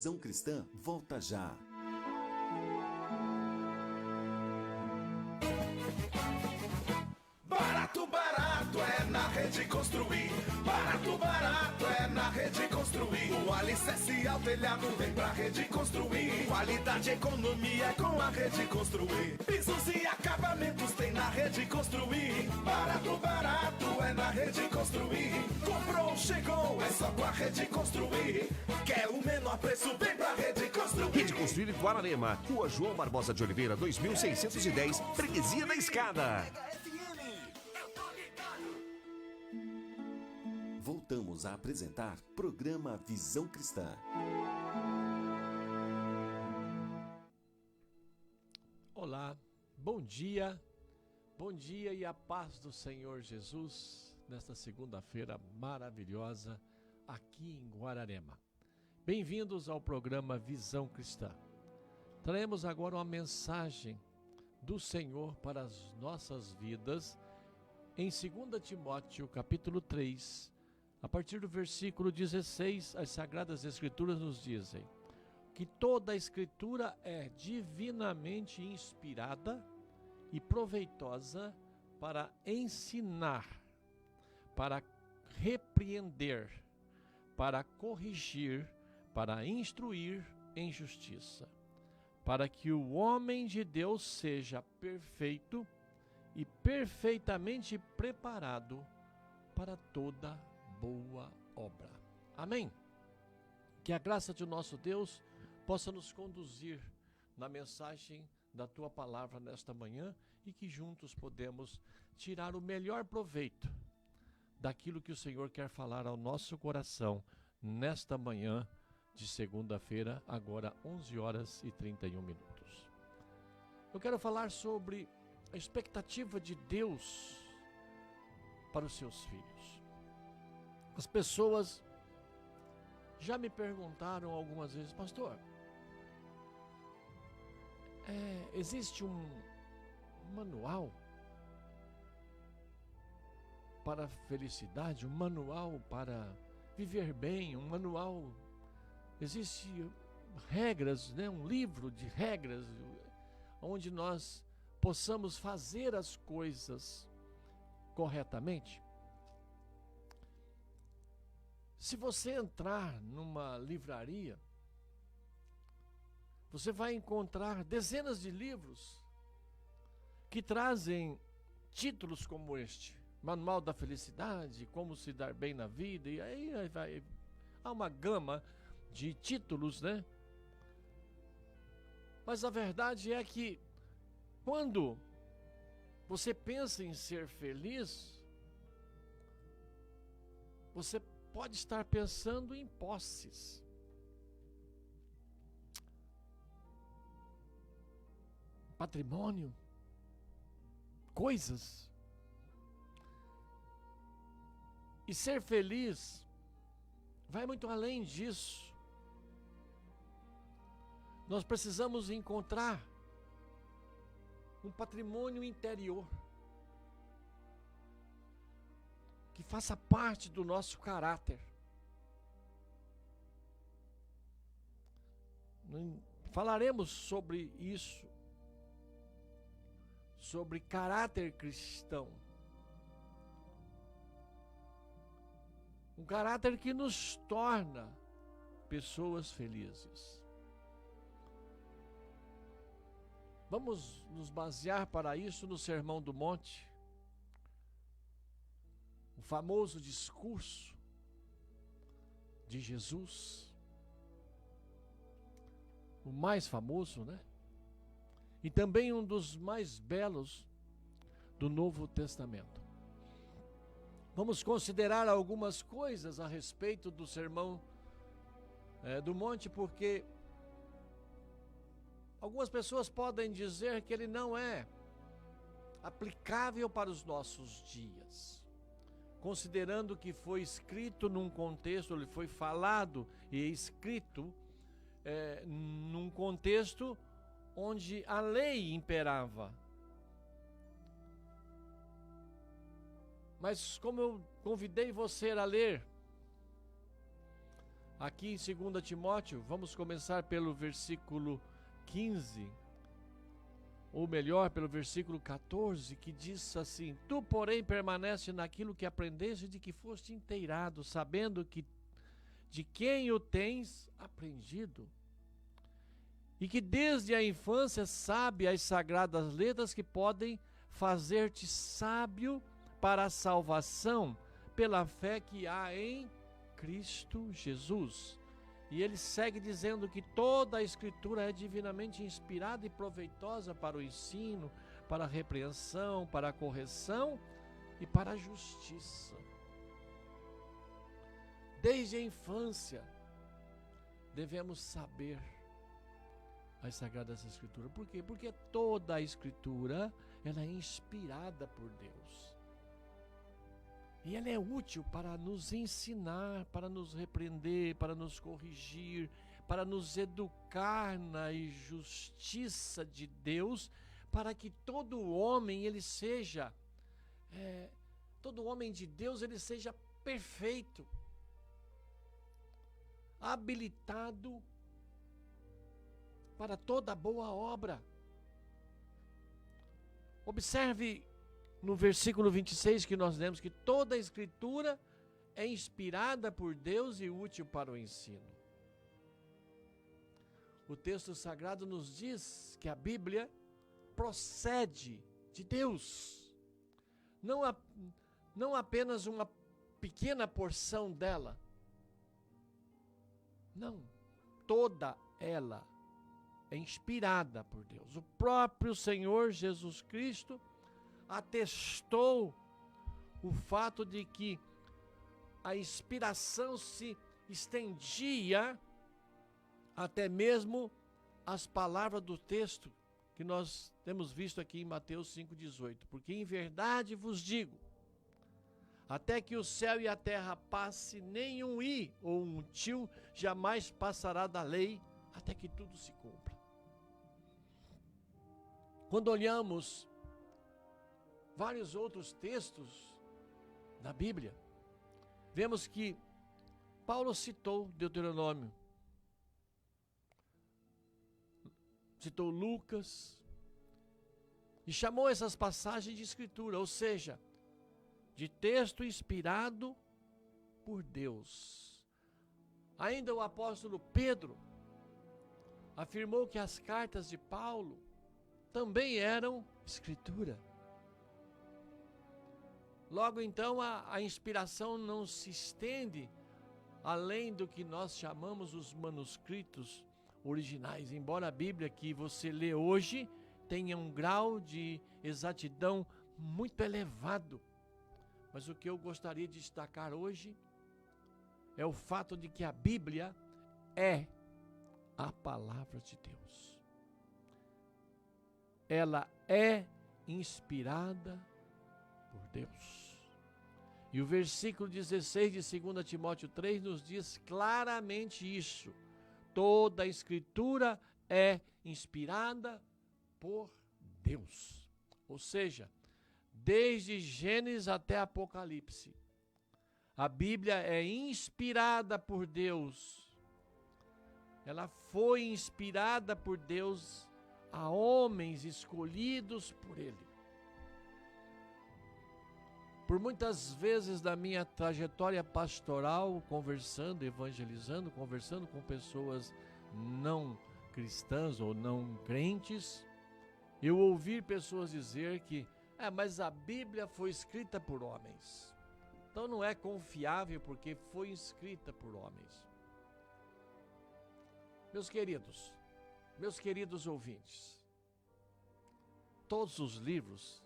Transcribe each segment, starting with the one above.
Visão Cristã volta já. Barato, barato é na Rede Construir. Barato é na Rede Construir. O alicerce ao telhado vem pra Rede Construir. Qualidade e economia com a Rede Construir. Pisos e acabamentos tem na Rede Construir. Barato é na Rede Construir. Comprou, chegou, é só com a Rede Construir. Quer o menor preço, vem pra Rede Construir. Rede Construir Guararema, Rua João Barbosa de Oliveira, 2610, Freguesia da Escada. Voltamos a apresentar programa Visão Cristã. Olá, bom dia e a paz do Senhor Jesus nesta segunda-feira maravilhosa aqui em Guararema. Bem-vindos ao programa Visão Cristã. Traremos agora uma mensagem do Senhor para as nossas vidas em 2 Timóteo capítulo 3, a partir do versículo 16, as Sagradas Escrituras nos dizem que toda a Escritura é divinamente inspirada e proveitosa para ensinar, para repreender, para corrigir, para instruir em justiça, para que o homem de Deus seja perfeito e perfeitamente preparado para toda boa obra. Amém? Que a graça de nosso Deus possa nos conduzir na mensagem da Tua Palavra nesta manhã e que juntos podemos tirar o melhor proveito daquilo que o Senhor quer falar ao nosso coração nesta manhã de segunda-feira, agora 11 horas e 31 minutos. Eu quero falar sobre a expectativa de Deus para os seus filhos. As pessoas já me perguntaram algumas vezes, pastor, existe um manual para a felicidade, um manual para viver bem, um manual, existe regras, um livro de regras, onde nós possamos fazer as coisas corretamente? Se você entrar numa livraria, você vai encontrar dezenas de livros que trazem títulos como este: Manual da Felicidade, Como se dar bem na vida, e aí há uma gama de títulos, né? Mas a verdade é que quando você pensa em ser feliz, você pode estar pensando em posses. Patrimônio, coisas. E ser feliz vai muito além disso. Nós precisamos encontrar um patrimônio interior que faça parte do nosso caráter. Falaremos sobre isso, sobre caráter cristão. Um caráter que nos torna pessoas felizes. Vamos nos basear para isso no Sermão do Monte, o famoso discurso de Jesus, o mais famoso, né? E também um dos mais belos do Novo Testamento. Vamos considerar algumas coisas a respeito do Sermão do Monte, porque algumas pessoas podem dizer que ele não é aplicável para os nossos dias, considerando que foi escrito num contexto, ele foi falado e escrito num contexto onde a lei imperava. Mas como eu convidei você a ler Aqui em 2 Timóteo, vamos começar pelo versículo 15, ou melhor, pelo versículo 14, que diz assim: Tu, porém, permanece naquilo que aprendeste e de que foste inteirado, sabendo que de quem o tens aprendido, e que desde a infância sabe as sagradas letras que podem fazer-te sábio para a salvação pela fé que há em Cristo Jesus. E ele segue dizendo que toda a Escritura é divinamente inspirada e proveitosa para o ensino, para a repreensão, para a correção e para a justiça. Desde a infância, devemos saber as Sagradas Escrituras. Por quê? Porque toda a Escritura, ela é inspirada por Deus. E ela é útil para nos ensinar, para nos repreender, para nos corrigir, para nos educar na justiça de Deus, para que todo homem, todo homem de Deus, ele seja perfeito, habilitado para toda boa obra. Observe no versículo 26 que nós lemos que toda a Escritura é inspirada por Deus e útil para o ensino. O texto sagrado nos diz que a Bíblia procede de Deus. Não apenas uma pequena porção dela. Não, toda ela é inspirada por Deus. O próprio Senhor Jesus Cristo atestou o fato de que a inspiração se estendia até mesmo às palavras do texto que nós temos visto aqui em Mateus 5,18. Porque em verdade vos digo, até que o céu e a terra passe, nem um i ou um tio jamais passará da lei, até que tudo se cumpra. Quando olhamos vários outros textos da Bíblia, vemos que Paulo citou Deuteronômio, citou Lucas, e chamou essas passagens de Escritura, ou seja, de texto inspirado por Deus. Ainda o apóstolo Pedro afirmou que as cartas de Paulo também eram Escritura. Logo então, a inspiração não se estende além do que nós chamamos os manuscritos originais, embora a Bíblia que você lê hoje tenha um grau de exatidão muito elevado. Mas o que eu gostaria de destacar hoje é o fato de que a Bíblia é a palavra de Deus. Ela é inspirada por Deus. E o versículo 16 de 2 Timóteo 3 nos diz claramente isso. Toda a Escritura é inspirada por Deus. Ou seja, desde Gênesis até Apocalipse, a Bíblia é inspirada por Deus. Ela foi inspirada por Deus a homens escolhidos por Ele. Por muitas vezes da minha trajetória pastoral, evangelizando, conversando com pessoas não cristãs ou não crentes, eu ouvi pessoas dizer que mas a Bíblia foi escrita por homens. Então não é confiável porque foi escrita por homens. Meus queridos ouvintes, todos os livros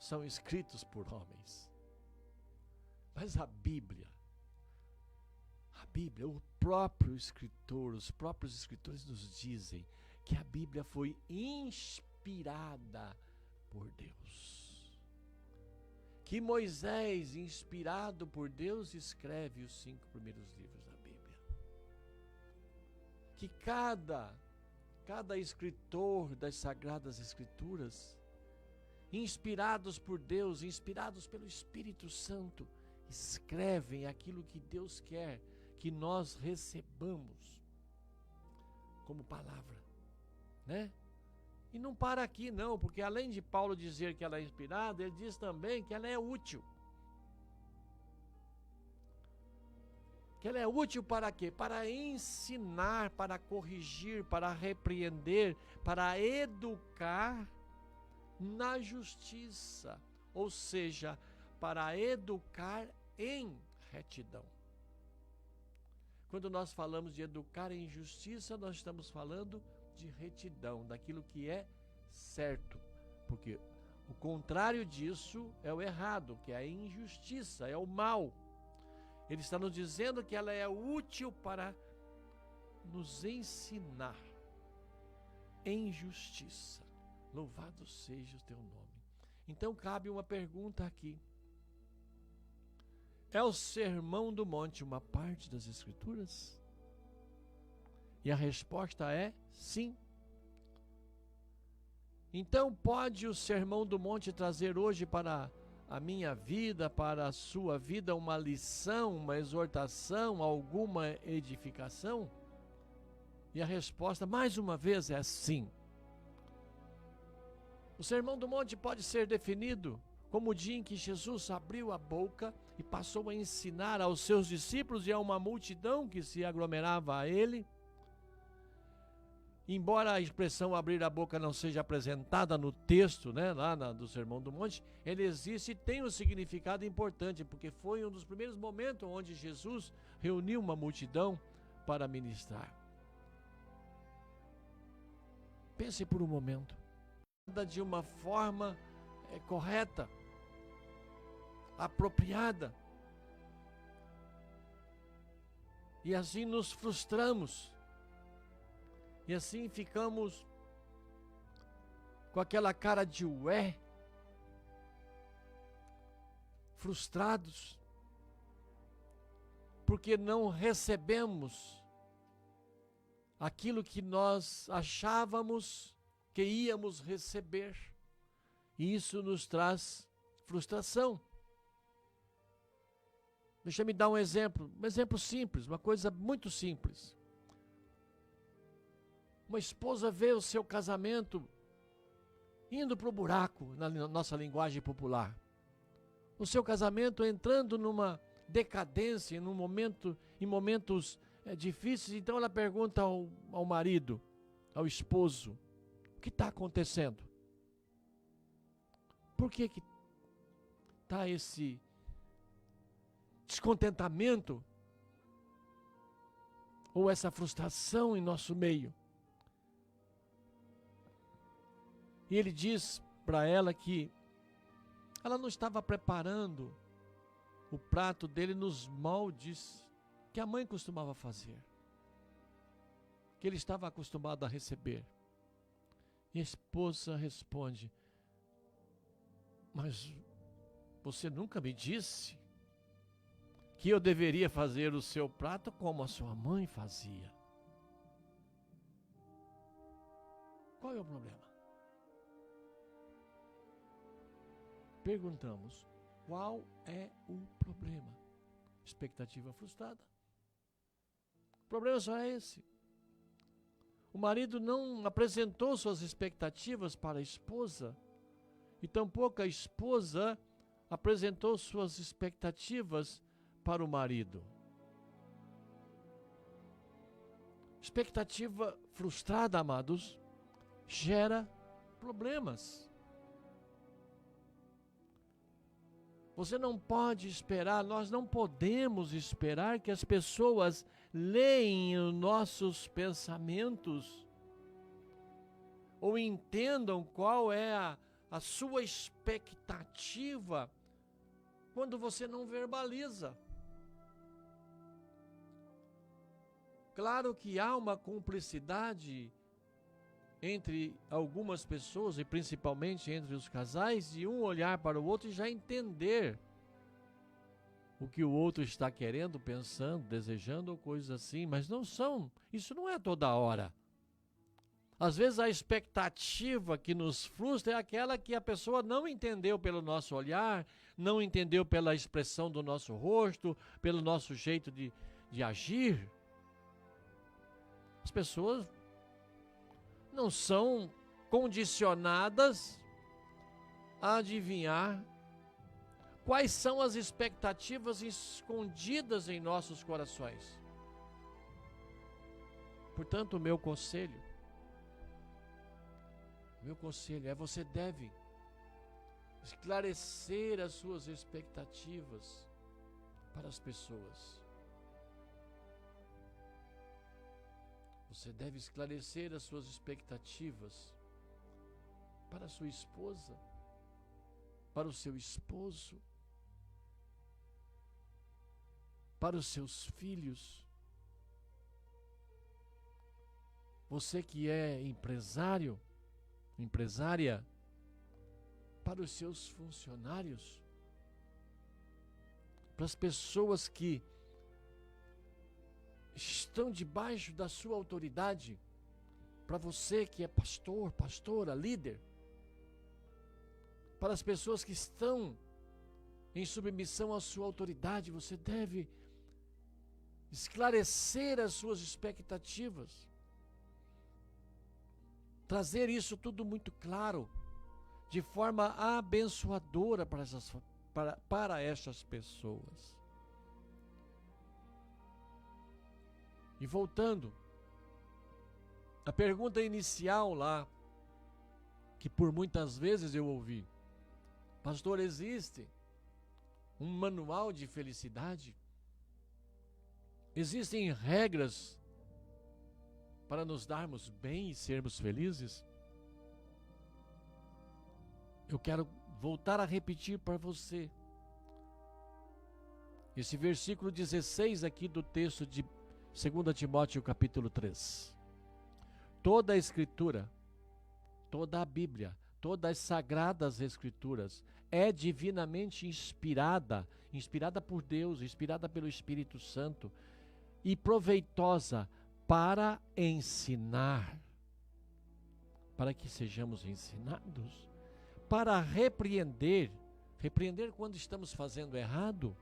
são escritos por homens. Mas a Bíblia, o próprio escritor, os próprios escritores nos dizem que a Bíblia foi inspirada por Deus. Que Moisés, inspirado por Deus, escreve os 5 primeiros livros da Bíblia. Que cada escritor das Sagradas Escrituras, inspirados por Deus, inspirados pelo Espírito Santo, escrevem aquilo que Deus quer que nós recebamos como palavra, né? E não para aqui não, porque além de Paulo dizer que ela é inspirada, ele diz também que ela é útil. Que ela é útil para quê? Para ensinar, para corrigir, para repreender, para educar na justiça, ou seja, para educar em retidão. Quando nós falamos de educar em justiça, nós estamos falando de retidão, daquilo que é certo, porque o contrário disso é o errado, que é a injustiça, é o mal. Ele está nos dizendo que ela é útil para nos ensinar em justiça. Louvado seja o teu nome. Então cabe uma pergunta aqui. É o Sermão do Monte uma parte das Escrituras? E a resposta é sim. Então pode o Sermão do Monte trazer hoje para a minha vida, para a sua vida, uma lição, uma exortação, alguma edificação? E a resposta, mais uma vez, é sim. O Sermão do Monte pode ser definido como o dia em que Jesus abriu a boca e passou a ensinar aos seus discípulos e a uma multidão que se aglomerava a ele. Embora a expressão abrir a boca não seja apresentada no texto, né, do Sermão do Monte, ele existe e tem um significado importante, porque foi um dos primeiros momentos onde Jesus reuniu uma multidão para ministrar. Pense por um momento. De uma forma correta, apropriada. E assim nos frustramos. E assim ficamos com aquela cara de ué, frustrados, porque não recebemos aquilo que nós achávamos que íamos receber. E isso nos traz frustração. Deixa eu dar um exemplo simples, uma coisa muito simples. Uma esposa vê o seu casamento indo para o buraco, na nossa linguagem popular. O seu casamento entrando numa decadência, em momentos difíceis. Então ela pergunta ao marido, ao esposo, o que está acontecendo? Por que está esse descontentamento ou essa frustração em nosso meio? E ele diz para ela que ela não estava preparando o prato dele nos moldes que a mãe costumava fazer, que ele estava acostumado a receber. E a esposa responde: mas você nunca me disse que eu deveria fazer o seu prato como a sua mãe fazia. Qual é o problema? Perguntamos, qual é o problema? Expectativa frustrada. O problema só é esse. O marido não apresentou suas expectativas para a esposa, e tampouco a esposa apresentou suas expectativas para o marido. Expectativa frustrada, amados, gera problemas. Você não pode esperar, nós não podemos esperar que as pessoas leem os nossos pensamentos ou entendam qual é a sua expectativa quando você não verbaliza. Claro que há uma cumplicidade entre algumas pessoas, e principalmente entre os casais, de um olhar para o outro e já entender o que o outro está querendo, pensando, desejando ou coisas assim, mas isso não é toda hora. Às vezes a expectativa que nos frustra é aquela que a pessoa não entendeu pelo nosso olhar, não entendeu pela expressão do nosso rosto, pelo nosso jeito de de agir, as pessoas não são condicionadas a adivinhar quais são as expectativas escondidas em nossos corações. Portanto, o meu conselho é: você deve esclarecer as suas expectativas para as pessoas. Você deve esclarecer as suas expectativas para a sua esposa, para o seu esposo, para os seus filhos. Você que é empresário, empresária, para os seus funcionários, para as pessoas que estão debaixo da sua autoridade, para você que é pastor, pastora, líder, para as pessoas que estão em submissão à sua autoridade, você deve esclarecer as suas expectativas, trazer isso tudo muito claro, de forma abençoadora para essas pessoas. E voltando, a pergunta inicial lá, que por muitas vezes eu ouvi: pastor, existe um manual de felicidade? Existem regras para nos darmos bem e sermos felizes? Eu quero voltar a repetir para você esse versículo 16 aqui do texto de 2 Timóteo capítulo 3. Toda a Escritura, toda a Bíblia, todas as sagradas Escrituras é divinamente inspirada por Deus, inspirada pelo Espírito Santo e proveitosa para ensinar, para que sejamos ensinados, para repreender quando estamos fazendo errado,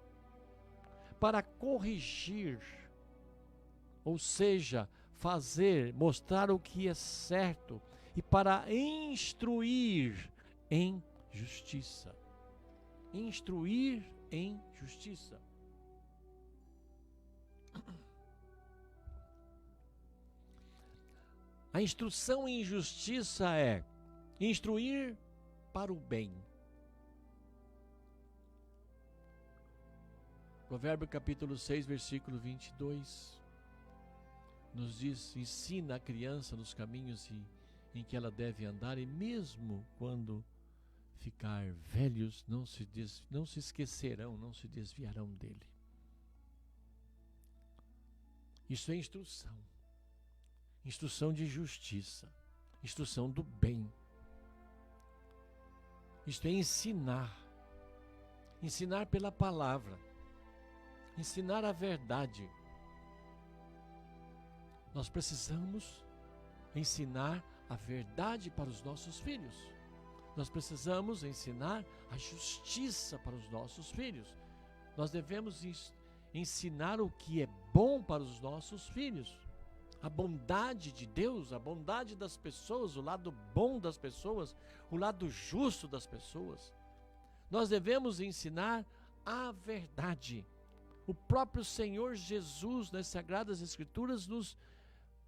para corrigir, ou seja, mostrar o que é certo, e para instruir em justiça. Instruir em justiça. A instrução em justiça é instruir para o bem. Provérbio capítulo 6, versículo 22, nos diz: ensina a criança nos caminhos em que ela deve andar, e mesmo quando ficar velhos, não se esquecerão, não se desviarão dele. Isso é instrução. Instrução de justiça, instrução do bem. Isto é ensinar pela palavra, ensinar a verdade. Nós precisamos ensinar a verdade para os nossos filhos. Nós precisamos ensinar a justiça para os nossos filhos. Nós devemos ensinar o que é bom para os nossos filhos. A bondade de Deus, a bondade das pessoas, o lado bom das pessoas, o lado justo das pessoas. Nós devemos ensinar a verdade. O próprio Senhor Jesus, nas Sagradas Escrituras, nos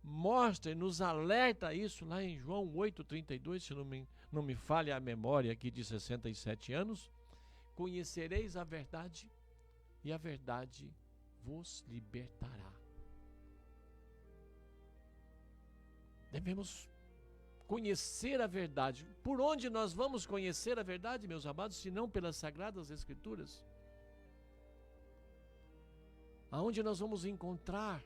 mostra e nos alerta isso lá em João 8,32, se não me falha a memória aqui de 67 anos. Conhecereis a verdade e a verdade vos libertará. Devemos conhecer a verdade. Por onde nós vamos conhecer a verdade, meus amados, se não pelas Sagradas Escrituras? Aonde nós vamos encontrar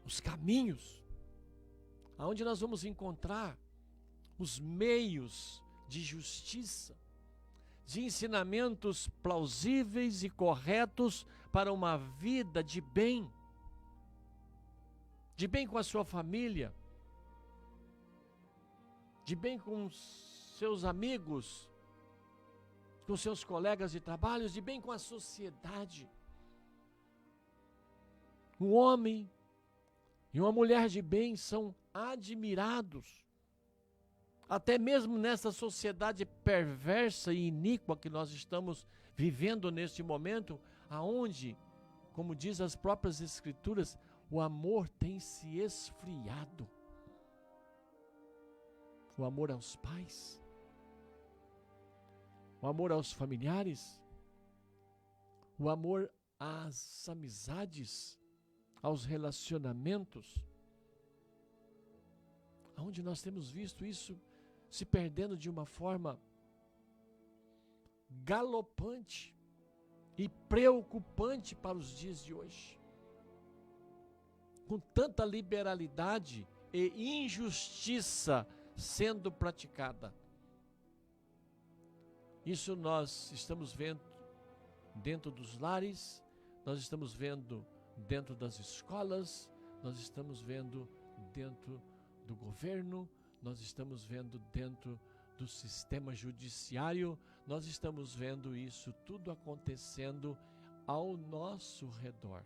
os caminhos? Aonde nós vamos encontrar os meios de justiça, de ensinamentos plausíveis e corretos para uma vida de bem com a sua família, de bem com seus amigos, com seus colegas de trabalho, de bem com a sociedade. Um homem e uma mulher de bem são admirados. Até mesmo nessa sociedade perversa e iníqua que nós estamos vivendo neste momento, aonde, como diz as próprias Escrituras, o amor tem se esfriado. O amor aos pais, o amor aos familiares, o amor às amizades, aos relacionamentos, onde nós temos visto isso se perdendo de uma forma galopante e preocupante para os dias de hoje. Com tanta liberalidade e injustiça sendo praticada. Isso nós estamos vendo dentro dos lares, nós estamos vendo dentro das escolas, nós estamos vendo dentro do governo, nós estamos vendo dentro do sistema judiciário, nós estamos vendo isso tudo acontecendo ao nosso redor.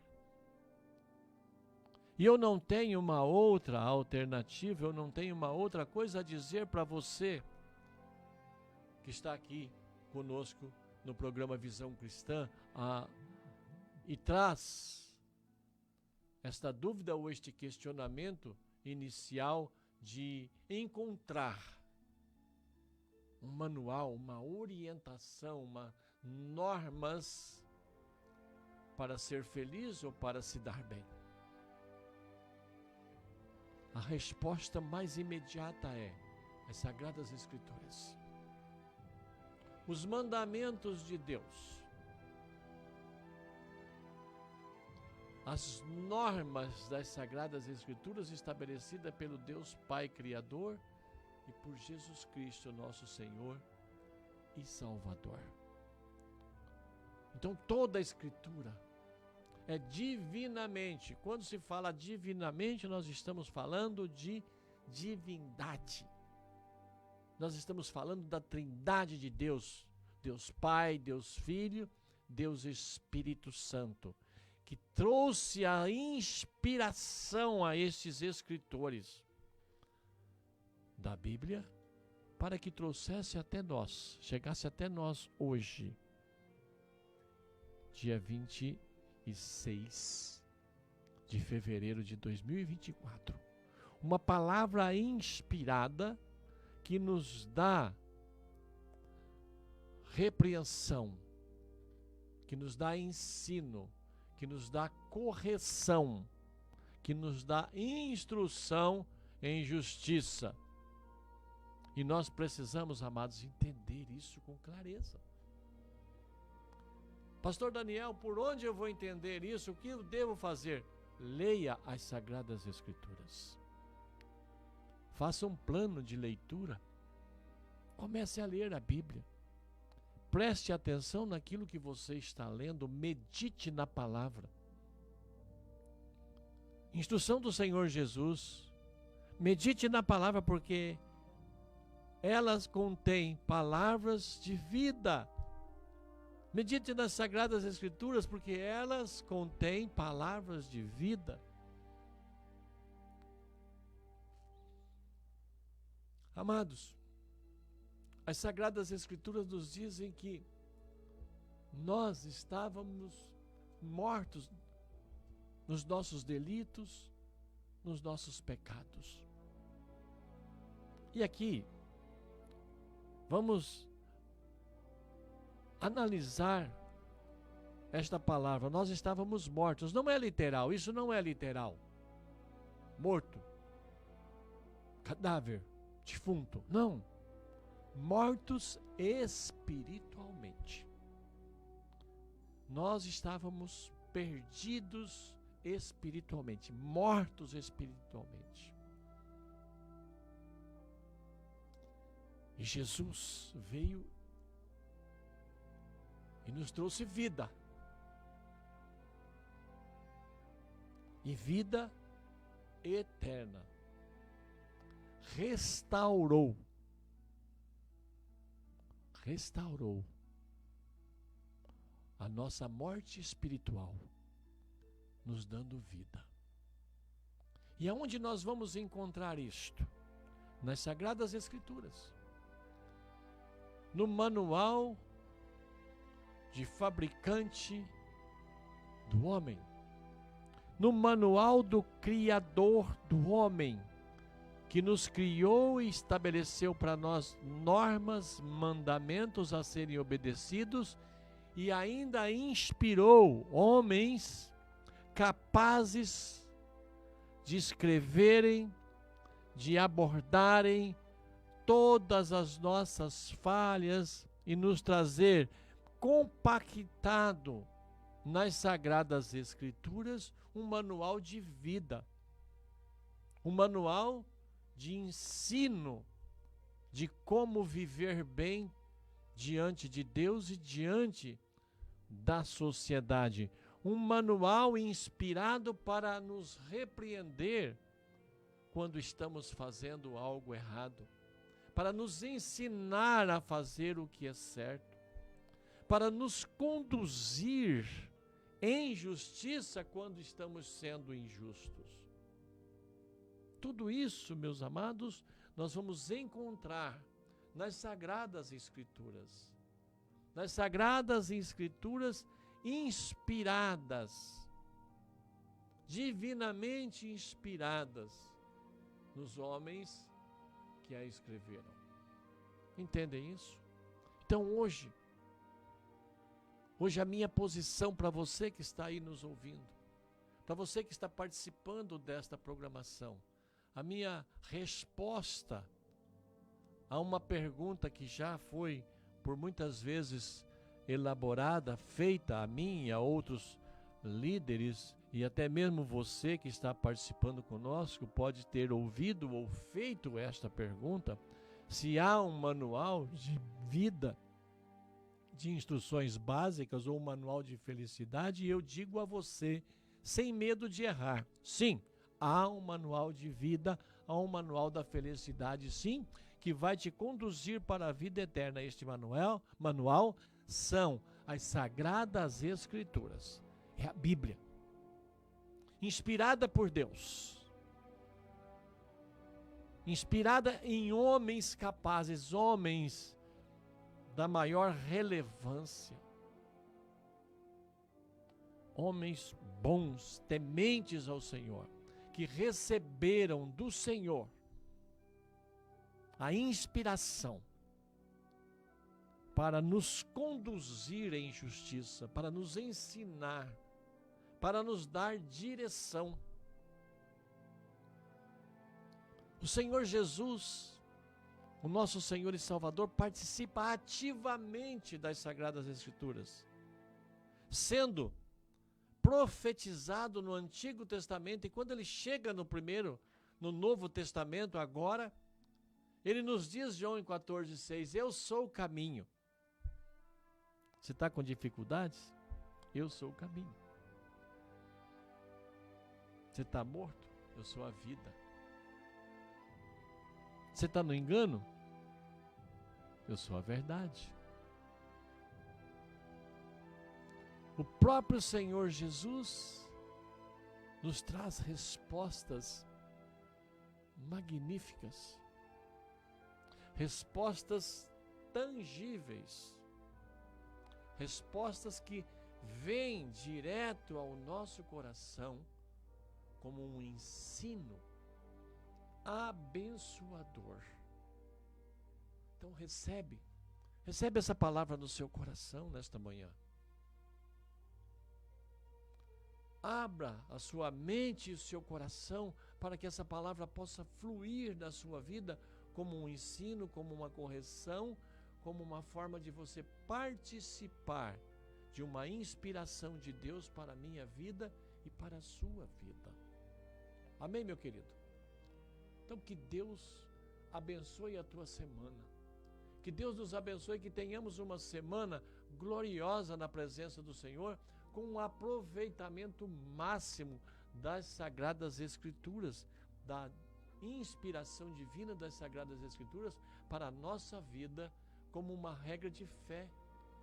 E eu não tenho uma outra alternativa, eu não tenho uma outra coisa a dizer para você que está aqui conosco no programa Visão Cristã e traz esta dúvida ou este questionamento inicial de encontrar um manual, uma orientação, normas para ser feliz ou para se dar bem. A resposta mais imediata é as Sagradas Escrituras. Os mandamentos de Deus. As normas das Sagradas Escrituras estabelecidas pelo Deus Pai Criador e por Jesus Cristo, nosso Senhor e Salvador. Então toda a Escritura é divinamente. Quando se fala divinamente, nós estamos falando de divindade. Nós estamos falando da Trindade de Deus, Deus Pai, Deus Filho, Deus Espírito Santo, que trouxe a inspiração a estes escritores da Bíblia para que trouxesse até nós, chegasse até nós hoje, dia 26 de fevereiro de 2024. Uma palavra inspirada que nos dá repreensão, que nos dá ensino, que nos dá correção, que nos dá instrução em justiça. E nós precisamos, amados, entender isso com clareza. Pastor Daniel, por onde eu vou entender isso? O que eu devo fazer? Leia as Sagradas Escrituras. Faça um plano de leitura. Comece a ler a Bíblia. Preste atenção naquilo que você está lendo. Medite na palavra. Instrução do Senhor Jesus. Medite na palavra porque elas contêm palavras de vida. Medite nas Sagradas Escrituras porque elas contêm palavras de vida. Amados, as Sagradas Escrituras nos dizem que nós estávamos mortos nos nossos delitos, nos nossos pecados. E aqui, vamos analisar esta palavra. Nós estávamos mortos. Não é literal, isso não é literal. Morto, cadáver, defunto. Não. Mortos espiritualmente. Nós estávamos perdidos espiritualmente, mortos espiritualmente. E Jesus veio e nos trouxe vida. E vida eterna. Restaurou a nossa morte espiritual, nos dando vida. E aonde nós vamos encontrar isto? Nas Sagradas Escrituras. No manual de fabricante do homem. No manual do Criador do homem, que nos criou e estabeleceu para nós normas, mandamentos a serem obedecidos, e ainda inspirou homens capazes de escreverem, de abordarem todas as nossas falhas e nos trazer compactado nas Sagradas Escrituras um manual de vida, um manual de ensino de como viver bem diante de Deus e diante da sociedade. Um manual inspirado para nos repreender quando estamos fazendo algo errado, para nos ensinar a fazer o que é certo, para nos conduzir em justiça quando estamos sendo injustos. Tudo isso, meus amados, nós vamos encontrar nas Sagradas Escrituras. Nas Sagradas Escrituras inspiradas, divinamente inspiradas nos homens que a escreveram. Entendem isso? Então hoje a minha posição para você que está aí nos ouvindo, para você que está participando desta programação, a minha resposta a uma pergunta que já foi por muitas vezes elaborada, feita a mim e a outros líderes, e até mesmo você que está participando conosco pode ter ouvido ou feito esta pergunta: se há um manual de vida, de instruções básicas ou um manual de felicidade. E eu digo a você, sem medo de errar, sim, há um manual de vida, há um manual da felicidade, sim, que vai te conduzir para a vida eterna. Este manual são as Sagradas Escrituras, é a Bíblia, inspirada por Deus, inspirada em homens capazes, homens da maior relevância, homens bons, tementes ao Senhor, que receberam do Senhor a inspiração para nos conduzir em justiça, para nos ensinar, para nos dar direção. O Senhor Jesus, o nosso Senhor e Salvador, participa ativamente das Sagradas Escrituras, sendo profetizado no Antigo Testamento, e quando ele chega no Novo Testamento agora, ele nos diz, João 14,6, eu sou o caminho. Você está com dificuldades? Eu sou o caminho. Você está morto? Eu sou a vida. Você está no engano? Eu sou a verdade. O próprio Senhor Jesus nos traz respostas magníficas, respostas tangíveis, respostas que vêm direto ao nosso coração como um ensino abençoador. Então recebe essa palavra no seu coração nesta manhã. Abra a sua mente e o seu coração para que essa palavra possa fluir na sua vida como um ensino, como uma correção, como uma forma de você participar de uma inspiração de Deus para a minha vida e para a sua vida. Amém, meu querido? Então que Deus abençoe a tua semana. Que Deus nos abençoe, que tenhamos uma semana gloriosa na presença do Senhor, com um aproveitamento máximo das Sagradas Escrituras, da inspiração divina das Sagradas Escrituras para a nossa vida, como uma regra de fé,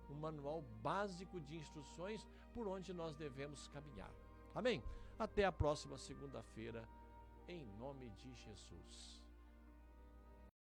um manual básico de instruções por onde nós devemos caminhar. Amém? Até a próxima segunda-feira, em nome de Jesus.